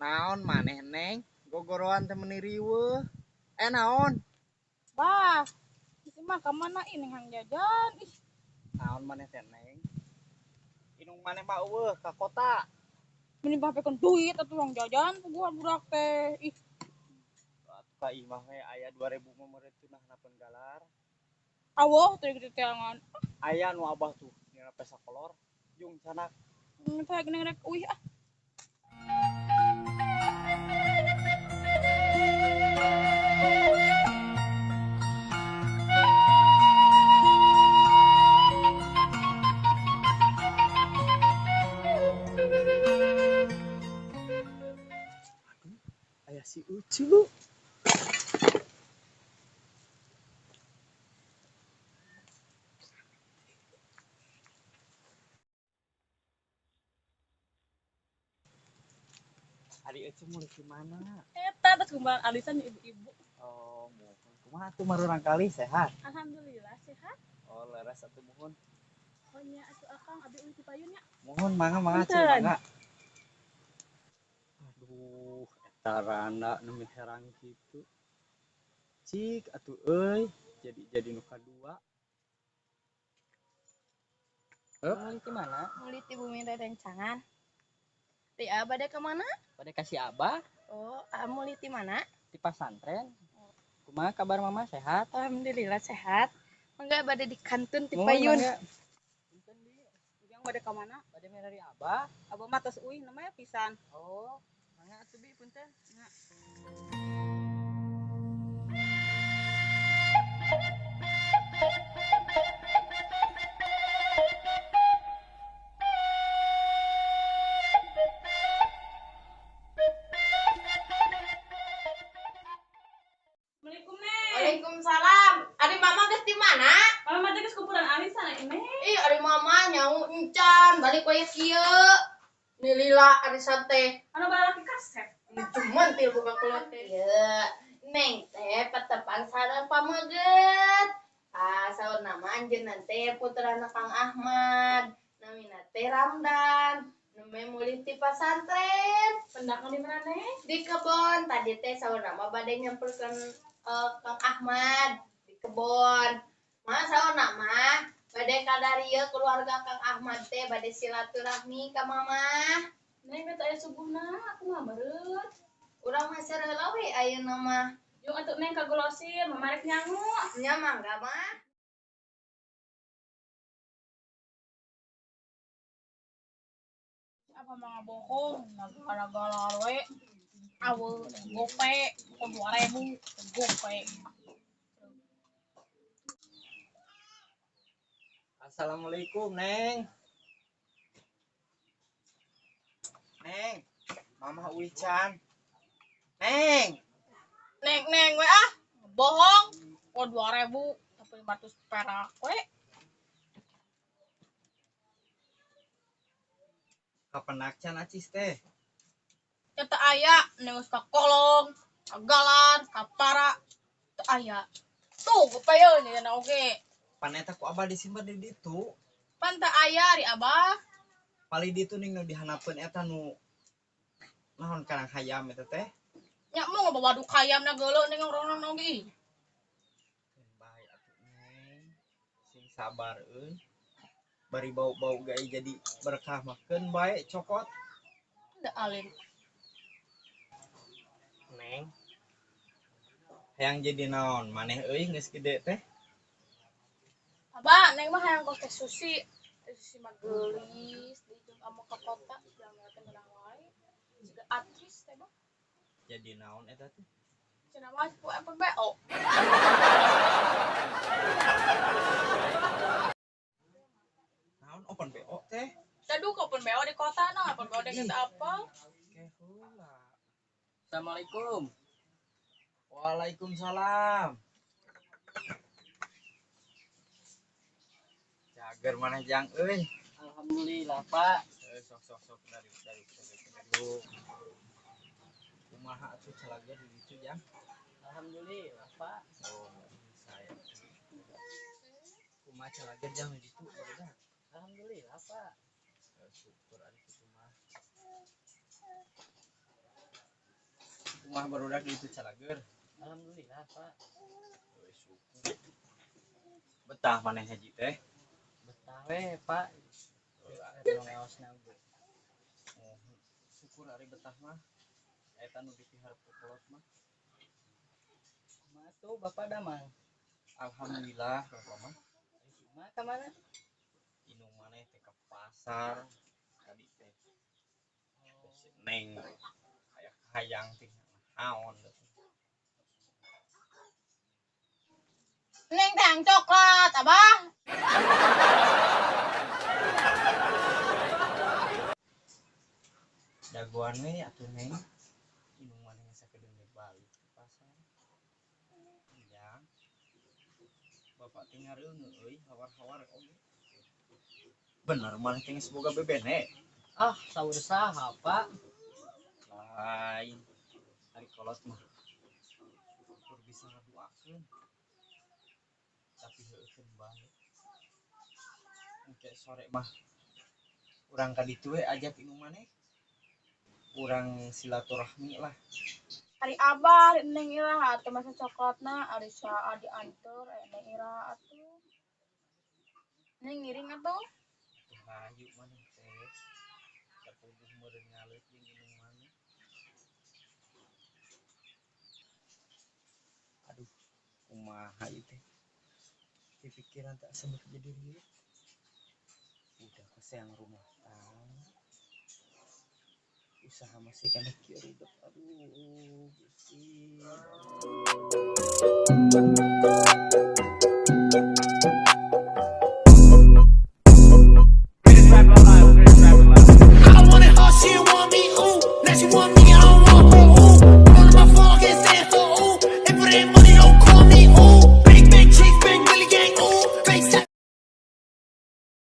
Naon maneh neng gogoroan teh meuni riweuh. Naon? Bah, isi mah kemana ini hang jajan? Ih, Naon maneh teh neng? Inung maneh mah eueuh ka kota. mending bapekeun duit atuh hang jajan ku gua budak teh. Ih, Atuh ka imah we aya 2000 mah meureun tunahna penggalar. awoh teh gede teangan. Aya nu abah tuh dina pesa kolor jeung canak. Teh gini rek uih ah. Aya si Ucu. Ari Ucu mulai di mana? Eta teh kumbaran alisan ibu-ibu. Oh, mohon. Kumaha tuh marurang kali sehat? Alhamdulillah sehat. Oh, leres atuh mohon. Oh nya atuh Akang abi uih di payun nya. Mohon mangga Cil, Punten. mangga. Aduh, eta randa nu herang kitu. Cik atuh euy, jadi nu kadua. Mulai di mana? Mulit di bumi rencangan. Di abah deh kemana? Pada kasih abah Oh, mulit di mana? di pesantren. Kumaha kabar mama sehat? Alhamdulillah sehat. Enggak bade di kantun di Mohon payun. mangga. Punten di. Ujang bade ka mana? Pada merari abah. Abah mah tos uih namanya pisan. Oh, mangga atuh bi punten. Assalamualaikum, Neng. Waalaikumsalam. Adi mama geus di mana? Kalau mah geus kuburan alisan ini. Ih, adi mama nyau encan balik we kieu. Ni lila adi sate. Anu balaki kaset. Cuman til buka kulit teh. Ieu, Neng teh patepang sareng pameget. Saur nama anjeunna teh putrana Kang Ahmad. Namina teh Ramdan. Neme mulih ti pasantren. Pendak di mana, Neng? Di kebon tadi teh saur nama bade nyamperkeun Kang Ahmad di kebon. Mah saur nama bade kadarieu keluarga Kang Ahmad teh bade silaturahmi ka mama. Neng eta aya subuhna, aku mah beureut. Urang mah sareula we ayeuna mah. Yung atuh Neng kagolosir, mamarek nyangu. Nya mangga mah. Apa mah bohong, gara-gara we. Awe gope, pokok 2000 gope. Assalamualaikum, Neng. Neng, Mama Uican. Neng, Neng we ah, bohong. Pokok 2000 tapi 500 perak we. kapenak can acis teh? Eta aya Neng geus ka kolong, kagalan, kapara. Teu aya. Tuh, gope ye nya oge. Pan eta ku abah disimpen di ditu. Pan teu aya ri Abah. Pali ditu ning nu dihanapeun eta nu naon karang hayam eta teh. Nya mau ngabawa waduk hayamna geuleuh Neng orang oge. Bae atuh Neng. Sing sabar euy. Bari bau-bau gai jadi berkah makeun bae cokot. Da alim. Neng. Hayang jadi naon? Maneh euy geus gede teh. Abah, Neng mah hayang kos teh Susi. Teh Susi mah geulis, dijung amo ka kota, jalan teh menang wae. Siga artis teh mah. Jadi naon eta teh? Cenah mah ku FBO. Naon open BO teh? Aduh, kau pun BO di kota nah, pun BO di kita apa? Kehula. Assalamualaikum. Waalaikumsalam. Jager maneh jang euy. Alhamdulillah, Pak. Sok dari. Aduh. Kumaha atuh calaga di ditu jang? Alhamdulillah, Pak. Oh, saya. Kumaha calaga jang di ditu barudak. Alhamdulillah, Pak. Syukur ari kitu mah. mah barudak di itu calager. Alhamdulillah, Pak. Euy, syukur. Betah maneh haji teh. Betah we, Pak. Anu ngaosna oge. Oh, syukur ari betah mah. Eta nu dipihar kolot mah. Kumaha tuh Bapak damang? Alhamdulillah bapak mah. Kumaha ka mana? Inung maneh teh ke pasar. Tadi teh si Neng aya hayang teh naon. Neng teh yang coklat, Abah. Dagoan we atuh Neng. Inung maneh sakedeung balik ke pasar. Iya. Bapak teh ngareungeun euy hawar-hawar oge. Bener maneh teh geus boga bebene. Ah, saur saha, Pak? Lain. Ari kolot mah. Kur bisa ngaduakeun. Tapi heukeun bae. Engke sore mah urang ka ditu we ajak inung maneh. Urang silaturahmi lah. Hari Abah, Neng Ira atuh masa coklatna, ari saa diantar Neng Ira atuh. Neng ngiring atuh. Tuh hayu maneh teh. Kapuguh meureun ngaleuk jeung inung maneh. Aduh, kumaha ieu teh. Pikiran tak sempat jadi riuk. Udah keseang rumah tangga. Usaha masih kan kieu ribet. Aduh, Gusti.